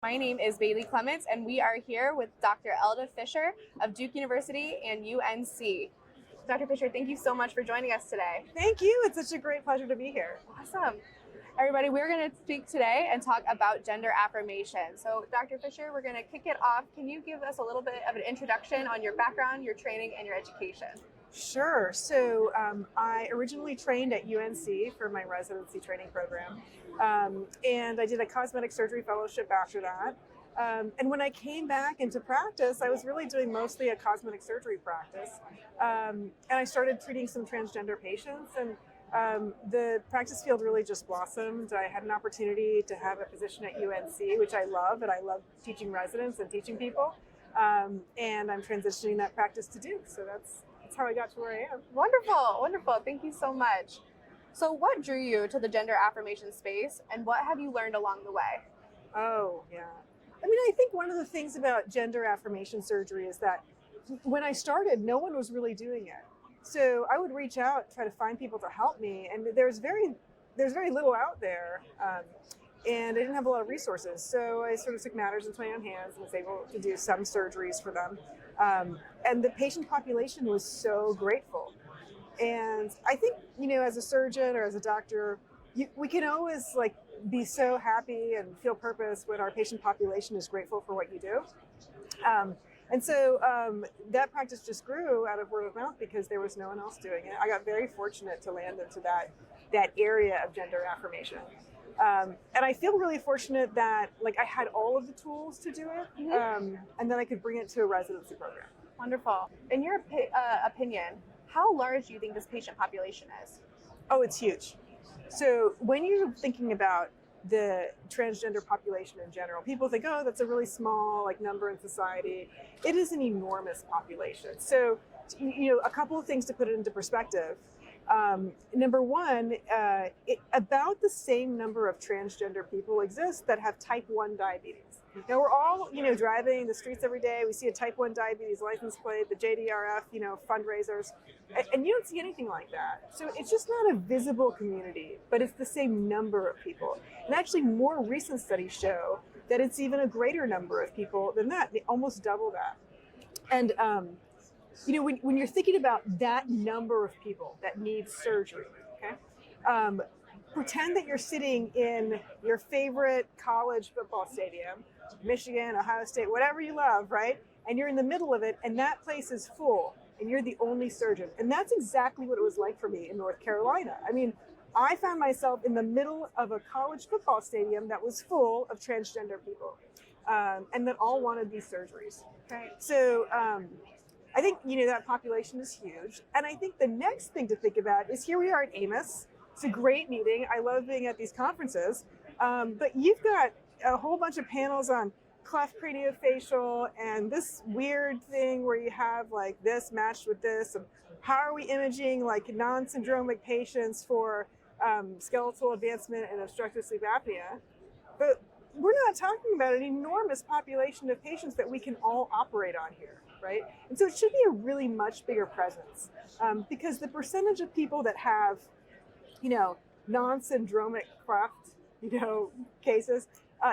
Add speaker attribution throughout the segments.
Speaker 1: My name is Bailey Clements, and we are here with Dr. Elda Fisher of Duke University and UNC. Dr. Fisher, thank you so much for joining us today.
Speaker 2: Thank you. It's such a great pleasure to be here.
Speaker 1: Awesome. Everybody, we're going to speak today and talk about gender affirmation. So, Dr. Fisher, we're going to kick it off. Can you give us a little bit of an introduction on your background, your training, and your education?
Speaker 2: Sure. So I originally trained at UNC for my residency training program, and I did a cosmetic surgery fellowship after that. And when I came back into practice, I was really doing mostly a cosmetic surgery practice. And I started treating some transgender patients, and the practice field really just blossomed. I had an opportunity to have a position at UNC, which I love, and I love teaching residents and teaching people. And I'm transitioning that practice to Duke. So that's how I got to where I am.
Speaker 1: Wonderful, wonderful. Thank you so much. So what drew you to the gender affirmation space, and what have you learned along the way?
Speaker 2: Oh, yeah. I mean, I think one of the things about gender affirmation surgery is that when I started, no one was really doing it. So I would reach out, try to find people to help me, and there's very little out there, and I didn't have a lot of resources. So I sort of took matters into my own hands and was able to do some surgeries for them. And the patient population was so grateful. And I think, as a surgeon or as a doctor, we can always be so happy and feel purpose when our patient population is grateful for what you do. And so that practice just grew out of word of mouth because there was no one else doing it. I got very fortunate to land into that area of gender affirmation. And I feel really fortunate that I had all of the tools to do it, and then I could bring it to a residency program.
Speaker 1: Wonderful. In your opinion, how large do you think this patient population is?
Speaker 2: Oh, it's huge. So when you're thinking about the transgender population in general, people think, oh, that's a really small number in society. It is an enormous population. So, a couple of things to put it into perspective. Number one, about the same number of transgender people exist that have type 1 diabetes. Now we're all, driving the streets every day. We see a type 1 diabetes license plate, the JDRF, fundraisers, and you don't see anything like that. So it's just not a visible community, but it's the same number of people. And actually more recent studies show that it's even a greater number of people than that. They almost double that. And, when you're thinking about that number of people that need surgery, okay, pretend that you're sitting in your favorite college football stadium, Michigan, Ohio State, whatever you love, right? And you're in the middle of it, and that place is full, and you're the only surgeon. And that's exactly what it was like for me in North Carolina. I mean, I found myself in the middle of a college football stadium that was full of transgender people, and that all wanted these surgeries.
Speaker 1: Right.
Speaker 2: So, I think, that population is huge. And I think the next thing to think about is here we are at Amos. It's a great meeting. I love being at these conferences. But you've got a whole bunch of panels on cleft craniofacial and this weird thing where you have this matched with this. And how are we imaging non-syndromic patients for skeletal advancement and obstructive sleep apnea? But we're not talking about an enormous population of patients that we can all operate on here. Right? And so it should be a really much bigger presence because the percentage of people that have, non-syndromic cleft, cases,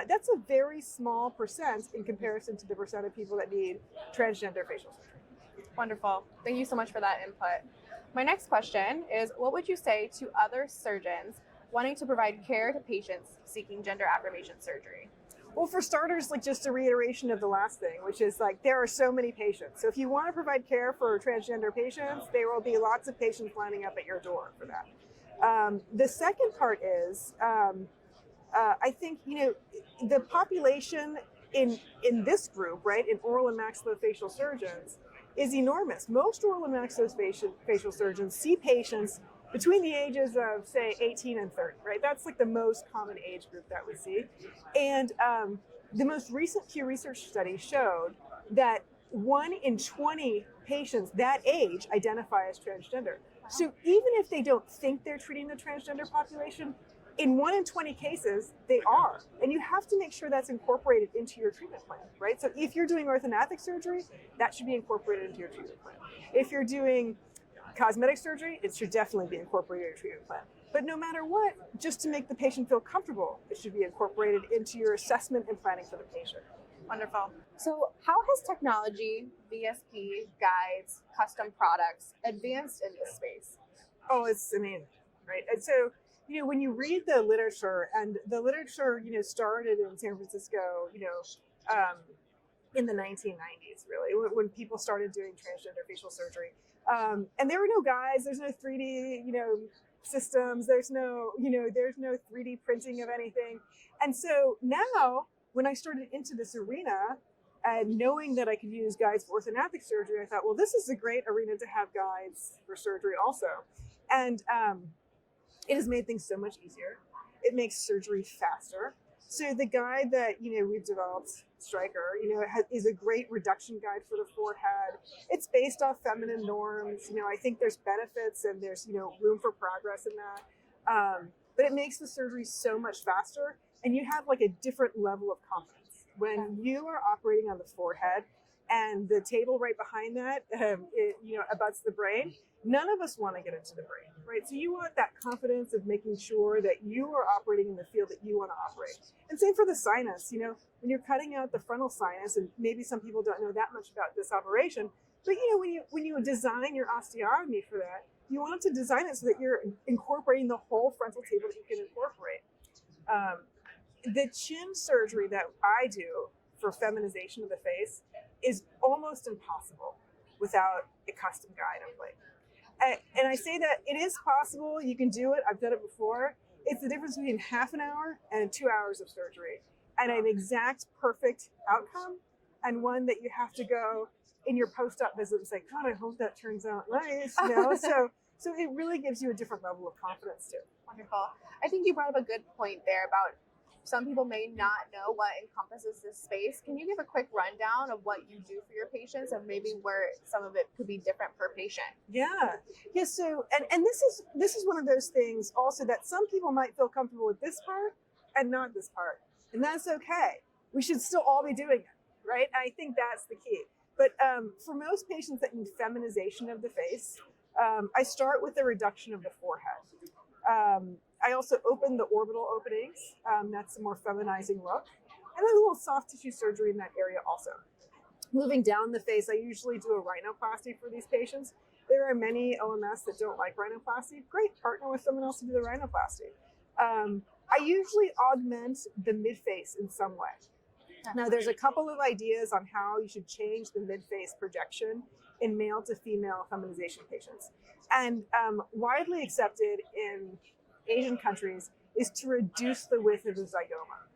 Speaker 2: that's a very small percent in comparison to the percent of people that need transgender facial surgery.
Speaker 1: Wonderful. Thank you so much for that input. My next question is, what would you say to other surgeons wanting to provide care to patients seeking gender affirmation surgery?
Speaker 2: Well, for starters, just a reiteration of the last thing, which is there are so many patients. So if you want to provide care for transgender patients, there will be lots of patients lining up at your door for that. The second part is, I think, the population in this group, right, in oral and maxillofacial surgeons, is enormous. Most oral and maxillofacial surgeons see patients between the ages of, say, 18 and 30, right? That's the most common age group that we see. And the most recent Pew Research study showed that 1 in 20 patients that age identify as transgender. So even if they don't think they're treating the transgender population, in 1 in 20 cases, they are. And you have to make sure that's incorporated into your treatment plan, right? So if you're doing orthognathic surgery, that should be incorporated into your treatment plan. If you're doing cosmetic surgery, it should definitely be incorporated in your treatment plan. But no matter what, just to make the patient feel comfortable, it should be incorporated into your assessment and planning for the patient.
Speaker 1: Wonderful. So how has technology, VSP, guides, custom products advanced in this space?
Speaker 2: Oh, it's amazing, right? And so, when you read the literature, and the literature, started in San Francisco, in the 1990s, really, when people started doing transgender facial surgery. And there were no guides, there's no 3D, systems, there's no 3D printing of anything. And so now, when I started into this arena, and knowing that I could use guides for orthognathic surgery, I thought, well, this is a great arena to have guides for surgery also. And it has made things so much easier. It makes surgery faster. So the guide that we've developed, Stryker, is a great reduction guide for the forehead. It's based off feminine norms. I think there's benefits and there's room for progress in that. But it makes the surgery so much faster, and you have like a different level of confidence when you are operating on the forehead, and the table right behind that, abuts the brain. None of us want to get into the brain, right? So you want that confidence of making sure that you are operating in the field that you want to operate. And same for the sinus, when you're cutting out the frontal sinus, and maybe some people don't know that much about this operation, but when you design your osteotomy for that, you want to design it so that you're incorporating the whole frontal table that you can incorporate. The chin surgery that I do for feminization of the face is almost impossible without a custom guide in place. And I say that it is possible, you can do it, I've done it before. It's the difference between half an hour and 2 hours of surgery, and an exact perfect outcome, and one that you have to go in your post-op visit and say, God, I hope that turns out nice, So it really gives you a different level of confidence too.
Speaker 1: Wonderful. I think you brought up a good point there about some people may not know what encompasses this space. Can you give a quick rundown of what you do for your patients and maybe where some of it could be different per patient?
Speaker 2: Yeah. So, and this is one of those things also that some people might feel comfortable with this part and not this part. And that's okay. We should still all be doing it, right? I think that's the key. But for most patients that need feminization of the face, I start with the reduction of the forehead. I also open the orbital openings. That's a more feminizing look. And then a little soft tissue surgery in that area also. Moving down the face, I usually do a rhinoplasty for these patients. There are many OMS that don't like rhinoplasty. Great, partner with someone else to do the rhinoplasty. I usually augment the mid-face in some way. Now, there's a couple of ideas on how you should change the mid-face projection in male to female feminization patients. And widely accepted in Asian countries is to reduce the width of the zygoma.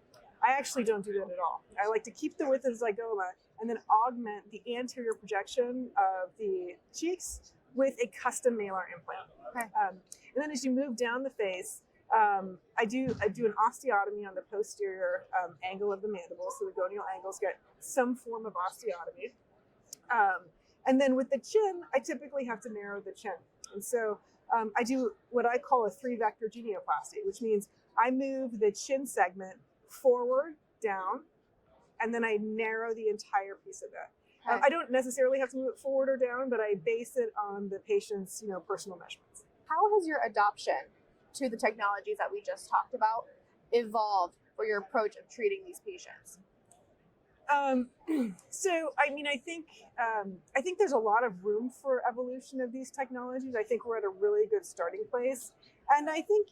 Speaker 2: I actually don't do that at all. I like to keep the width of the zygoma and then augment the anterior projection of the cheeks with a custom malar implant.
Speaker 1: Okay.
Speaker 2: And then as you move down the face, I do an osteotomy on the posterior angle of the mandible, so the gonial angles get some form of osteotomy. And then with the chin, I typically have to narrow the chin. And so I do what I call a 3-vector genioplasty, which means I move the chin segment forward, down, and then I narrow the entire piece of it.
Speaker 1: Okay.
Speaker 2: I don't necessarily have to move it forward or down, but I base it on the patient's personal measurements.
Speaker 1: How has your adoption to the technologies that we just talked about evolved for your approach of treating these patients?
Speaker 2: So, I think there's a lot of room for evolution of these technologies. I think we're at a really good starting place. And I think,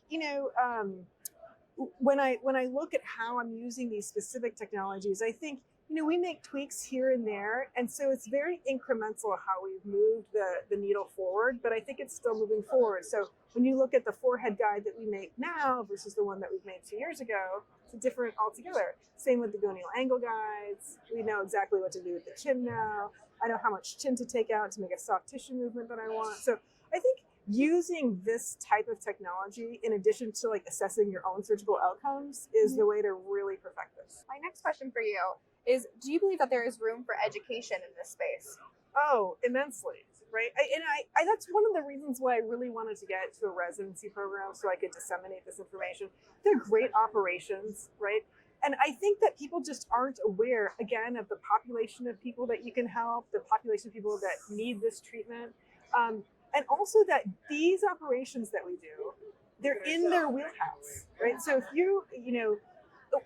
Speaker 2: when I look at how I'm using these specific technologies, I think, we make tweaks here and there. And so it's very incremental how we've moved the needle forward, but I think it's still moving forward. So when you look at the forehead guide that we make now versus the one that we've made 2 years ago, it's different altogether. Same with the gonial angle guides. We know exactly what to do with the chin now. I know how much chin to take out to make a soft tissue movement that I want. So I think using this type of technology in addition to assessing your own surgical outcomes is the way to really perfect this.
Speaker 1: My next question for you is, do you believe that there is room for education in this space?
Speaker 2: Oh, immensely, right? I that's one of the reasons why I really wanted to get to a residency program so I could disseminate this information. They're great operations, right? And I think that people just aren't aware, again, of the population of people that you can help, the population of people that need this treatment. And also that these operations that we do they're in their wheelhouse, right? So if you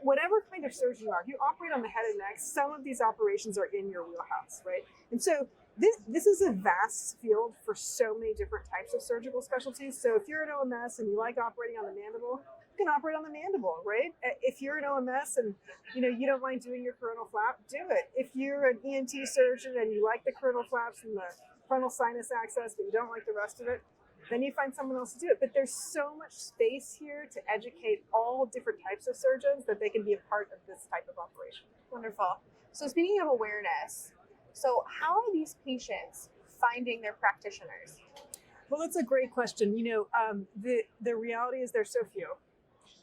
Speaker 2: whatever kind of surgeon you are, if you operate on the head and neck, some of these operations are in your wheelhouse, right? And so this is a vast field for so many different types of surgical specialties. So if you're an OMS and you like operating on the mandible, you can operate on the mandible, right? If you're an OMS and you don't mind doing your coronal flap, do it. If you're an ENT surgeon and you like the coronal flaps and the frontal sinus access, but you don't like the rest of it, then you find someone else to do it. But there's so much space here to educate all different types of surgeons that they can be a part of this type of operation.
Speaker 1: Wonderful. So speaking of awareness, so how are these patients finding their practitioners?
Speaker 2: Well, that's a great question. The reality is there's so few.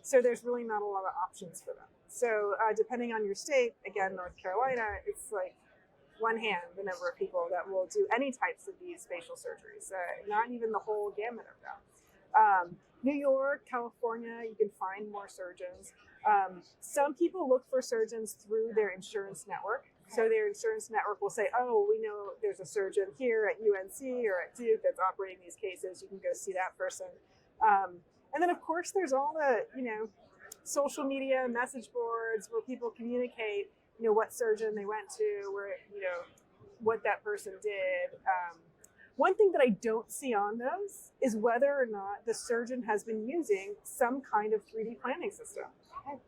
Speaker 2: So there's really not a lot of options for them. So depending on your state, again, North Carolina, it's like one hand the number of people that will do any types of these facial surgeries, not even the whole gamut of them. New York, California, you can find more surgeons. Some people look for surgeons through their insurance network. So their insurance network will say, oh, we know there's a surgeon here at UNC or at Duke that's operating these cases. You can go see that person. And then, of course, there's all the, social media, message boards where people communicate, what surgeon they went to, where, what that person did. One thing that I don't see on those is whether or not the surgeon has been using some kind of 3D planning system.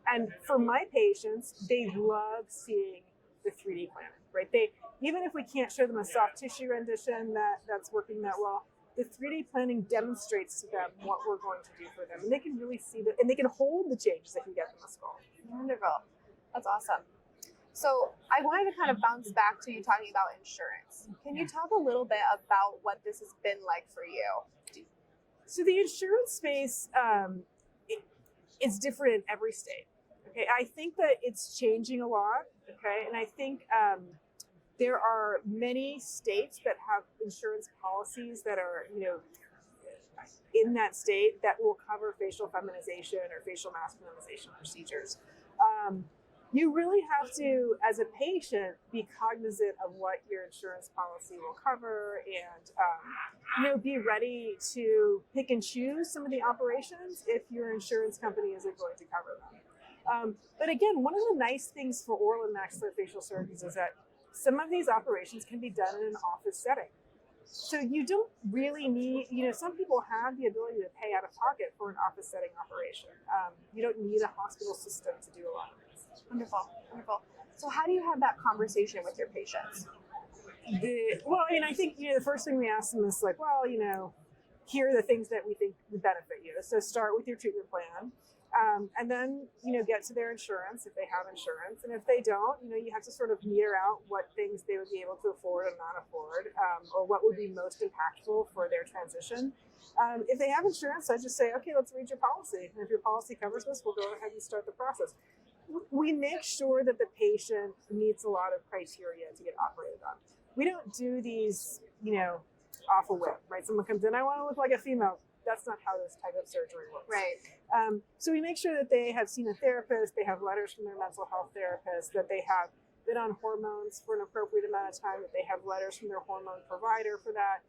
Speaker 2: And for my patients, they love seeing the 3D planning, right? Even if we can't show them a soft tissue rendition that's working that well, the 3D planning demonstrates to them what we're going to do for them. And they can really see and they can hold the changes that can get them a skull.
Speaker 1: Wonderful. That's awesome. So I wanted to kind of bounce back to you talking about insurance. Can you talk a little bit about what this has been like for you?
Speaker 2: So the insurance space is different in every state. Okay, I think that it's changing a lot. Okay, and I think there are many states that have insurance policies that are, in that state that will cover facial feminization or facial masculinization procedures. You really have to, as a patient, be cognizant of what your insurance policy will cover and, be ready to pick and choose some of the operations if your insurance company isn't going to cover them. But again, one of the nice things for oral and maxillofacial surgeons is that some of these operations can be done in an office setting. So you don't really need, some people have the ability to pay out of pocket for an office setting operation. You don't need a hospital system to do a lot of this.
Speaker 1: Wonderful, wonderful. So how do you have that conversation with your patients?
Speaker 2: I think, the first thing we ask them is like, here are the things that we think would benefit you. So start with your treatment plan. And then, get to their insurance if they have insurance. And if they don't, you have to sort of meter out what things they would be able to afford and not afford, or what would be most impactful for their transition. If they have insurance, I just say, okay, let's read your policy. And if your policy covers this, we'll go ahead and start the process. We make sure that the patient meets a lot of criteria to get operated on. We don't do these, off a whim, right? Someone comes in, I want to look like a female. That's not how this type of surgery works.
Speaker 1: Right.
Speaker 2: So we make sure that they have seen a therapist, they have letters from their mental health therapist, that they have been on hormones for an appropriate amount of time, that they have letters from their hormone provider for that.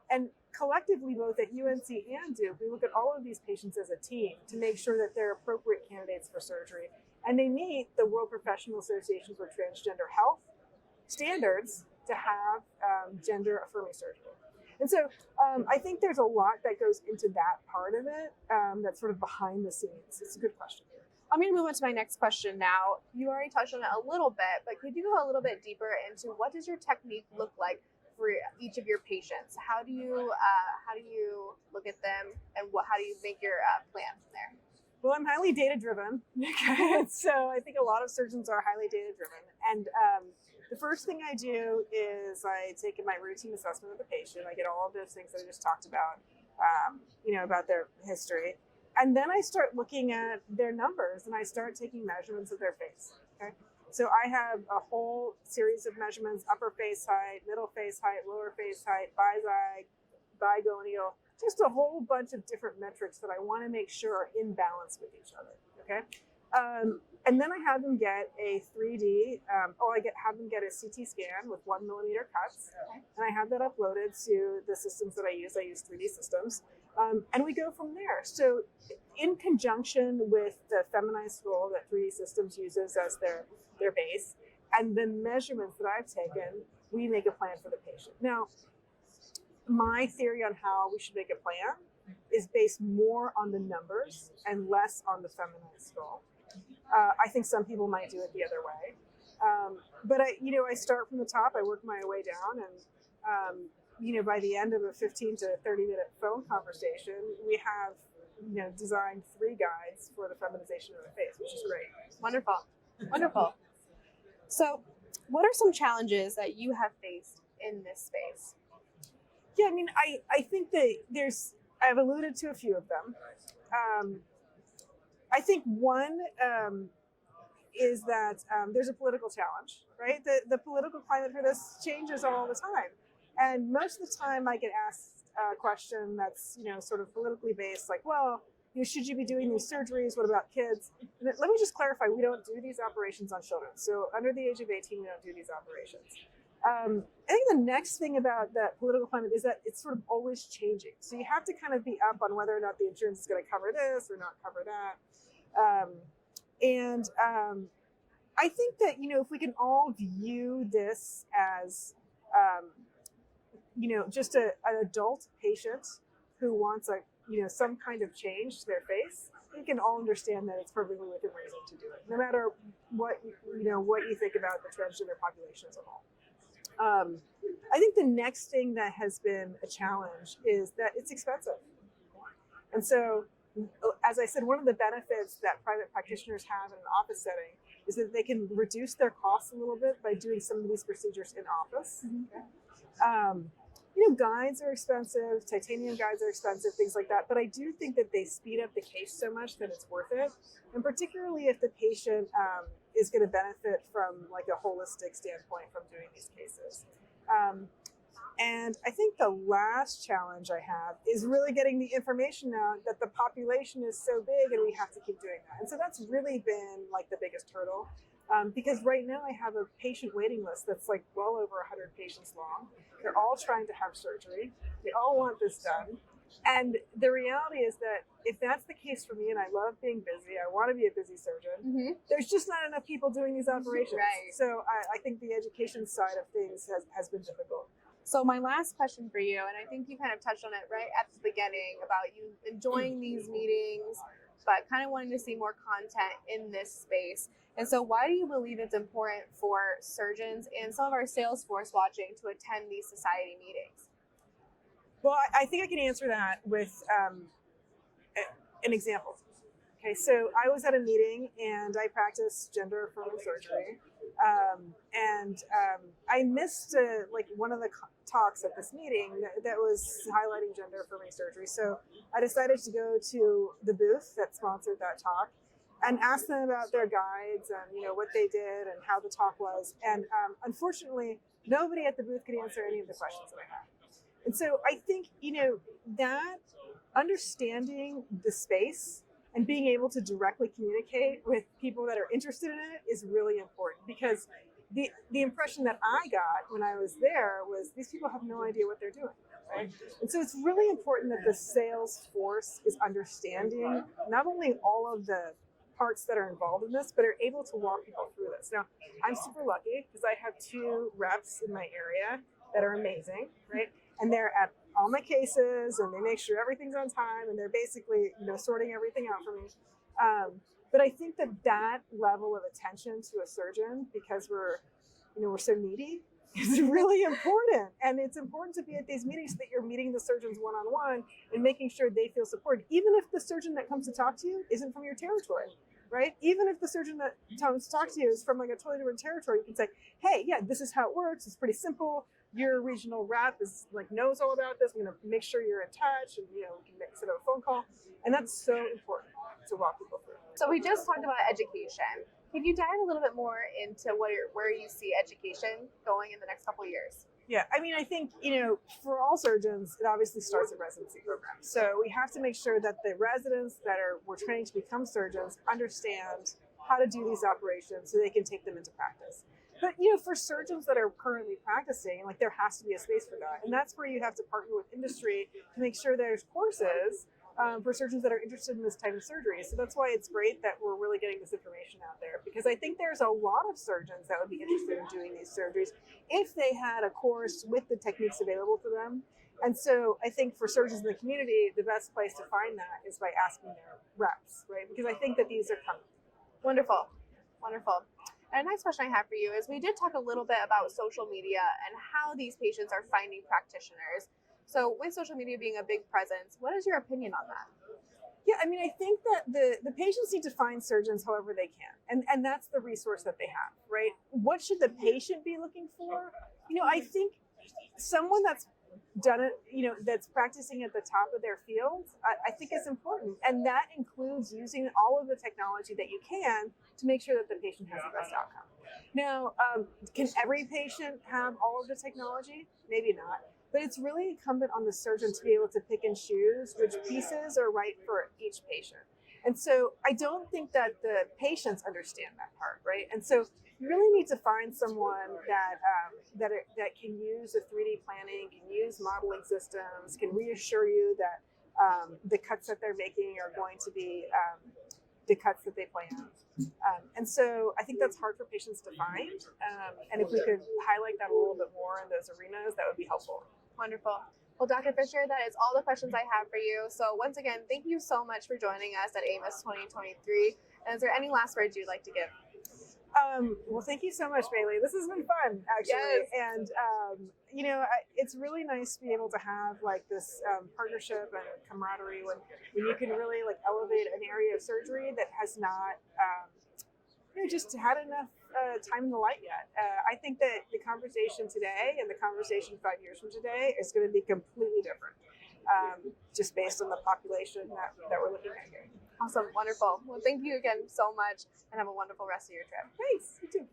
Speaker 2: And collectively, both at UNC and Duke, we look at all of these patients as a team to make sure that they're appropriate candidates for surgery. And they meet the World Professional Association for Transgender Health standards to have gender affirming surgery. And so I think there's a lot that goes into that part of it that's sort of behind the scenes. It's a good question.
Speaker 1: I'm going to move on to my next question now. You already touched on it a little bit, but could you go a little bit deeper into what does your technique look like for each of your patients? How do you look at them, and how do you make your plan from there?
Speaker 2: Well, I'm highly data driven. Okay, so I think a lot of surgeons are highly data driven, and the first thing I do is I take my routine assessment of the patient. I get all of those things that I just talked about, about their history. And then I start looking at their numbers and I start taking measurements of their face. Okay. So I have a whole series of measurements: upper face height, middle face height, lower face height, bizag, bigonial, just a whole bunch of different metrics that I want to make sure are in balance with each other. Okay. And then I have them get a 3D, have them get a CT scan with 1 millimeter cuts. Okay. And I have that uploaded to the systems that I use. I use 3D systems. And we go from there. So in conjunction with the feminized skull that 3D Systems uses as their base, and the measurements that I've taken, we make a plan for the patient. Now, my theory on how we should make a plan is based more on the numbers and less on the feminized skull. I think some people might do it the other way. But I start from the top, I work my way down, and by the end of a 15 to 30-minute phone conversation, we have designed 3 guides for the feminization of the face, which is great.
Speaker 1: Wonderful. Wonderful. So what are some challenges that you have faced in this space?
Speaker 2: Yeah, I mean, I think that I've alluded to a few of them. I think one is that there's a political challenge, right? The political climate for this changes all the time. And most of the time I get asked a question that's, sort of politically based, like, well, should you be doing these surgeries? What about kids? And let me just clarify, we don't do these operations on children. So under the age of 18, we don't do these operations. I think the next thing about that political climate is that it's sort of always changing. So you have to kind of be up on whether or not the insurance is going to cover this or not cover that. I think that, if we can all view this as, just an adult patient who wants some kind of change to their face, we can all understand that it's perfectly within reason to do it, no matter what you think about the transgender population as a whole. I think the next thing that has been a challenge is that it's expensive. And so, as I said, one of the benefits that private practitioners have in an office setting is that they can reduce their costs a little bit by doing some of these procedures in office. Mm-hmm. Guides are expensive, titanium guides are expensive, things like that. But I do think that they speed up the case so much that it's worth it. And particularly if the patient is going to benefit from like a holistic standpoint from doing these cases. And I think the last challenge I have is really getting the information out that the population is so big and we have to keep doing that. And so that's really been like the biggest hurdle. Because right now I have a patient waiting list that's like well over 100 patients long. They're all trying to have surgery. They all want this done. And the reality is that if that's the case for me, and I love being busy, I want to be a busy surgeon, mm-hmm. There's just not enough people doing these operations. Right. So I think the education side of things has been difficult.
Speaker 1: So my last question for you, and I think you kind of touched on it right at the beginning about you enjoying these meetings, but kind of wanting to see more content in this space. And so why do you believe it's important for surgeons and some of our sales force watching to attend these society meetings?
Speaker 2: Well, I think I can answer that with an example. Okay, so I was at a meeting and I practiced gender affirming surgery. I missed one of the talks at this meeting that was highlighting gender affirming surgery. So I decided to go to the booth that sponsored that talk and ask them about their guides and what they did and how the talk was. And unfortunately, nobody at the booth could answer any of the questions that I had. And so I think that understanding the space and being able to directly communicate with people that are interested in it is really important, because the impression that I got when I was there was these people have no idea what they're doing, right? And so it's really important that the sales force is understanding not only all of the parts that are involved in this, but are able to walk people through this. Now, I'm super lucky because I have 2 reps in my area that are amazing, right? And they're at all my cases and they make sure everything's on time and they're basically, sorting everything out for me. But I think that level of attention to a surgeon, because we're so needy, is really important. And it's important to be at these meetings so that you're meeting the surgeons one-on-one and making sure they feel supported, even if the surgeon that comes to talk to you isn't from your territory, right? Even if the surgeon that comes to talk to you is from like a totally different territory, you can say, hey, yeah, this is how it works. It's pretty simple. Your regional rep is knows all about this. I'm going to make sure you're in touch, and we can set up a phone call. And that's so important to walk people through.
Speaker 1: So we just talked about education. Can you dive a little bit more into where you see education going in the next couple of years?
Speaker 2: Yeah, I mean, I think, for all surgeons, it obviously starts at residency programs. So we have to make sure that the residents that we're training to become surgeons understand how to do these operations so they can take them into practice. But for surgeons that are currently practicing, like there has to be a space for that, and that's where you have to partner with industry to make sure there's courses for surgeons that are interested in this type of surgery. So that's why it's great that we're really getting this information out there, because I think there's a lot of surgeons that would be interested in doing these surgeries if they had a course with the techniques available to them. And so I think for surgeons in the community, the best place to find that is by asking their reps, right? Because I think that these are coming.
Speaker 1: Wonderful. Wonderful. And a next question I have for you is, we did talk a little bit about social media and how these patients are finding practitioners. So with social media being a big presence, what is your opinion on that?
Speaker 2: Yeah, I mean, I think that the patients need to find surgeons however they can. And that's the resource that they have, right? What should the patient be looking for? I think someone that's done it, that's practicing at the top of their field, I think is important. And that includes using all of the technology that you can to make sure that the patient has the best outcome. Now, can every patient have all of the technology? Maybe not. But it's really incumbent on the surgeon to be able to pick and choose which pieces are right for each patient. And so I don't think that the patients understand that part, right? And so you really need to find someone that can use the 3D planning, can use modeling systems, can reassure you that the cuts that they're making are going to be the cuts that they plan. And so I think that's hard for patients to find. And if we could highlight that a little bit more in those arenas, that would be helpful.
Speaker 1: Wonderful. Well, Dr. Fisher, that is all the questions I have for you. So once again, thank you so much for joining us at AMOS 2023. And is there any last words you'd like to give?
Speaker 2: Well, thank you so much, Bailey. This has been fun, actually.
Speaker 1: Yes.
Speaker 2: And, it's really nice to be able to have like this partnership and camaraderie when you can really like elevate an area of surgery that has not just had enough time in the light yet. I think that the conversation today and the conversation 5 years from today is going to be completely different, just based on the population that we're looking at here.
Speaker 1: Awesome. Wonderful. Well, thank you again so much, and have a wonderful rest of your trip.
Speaker 2: Thanks. You too.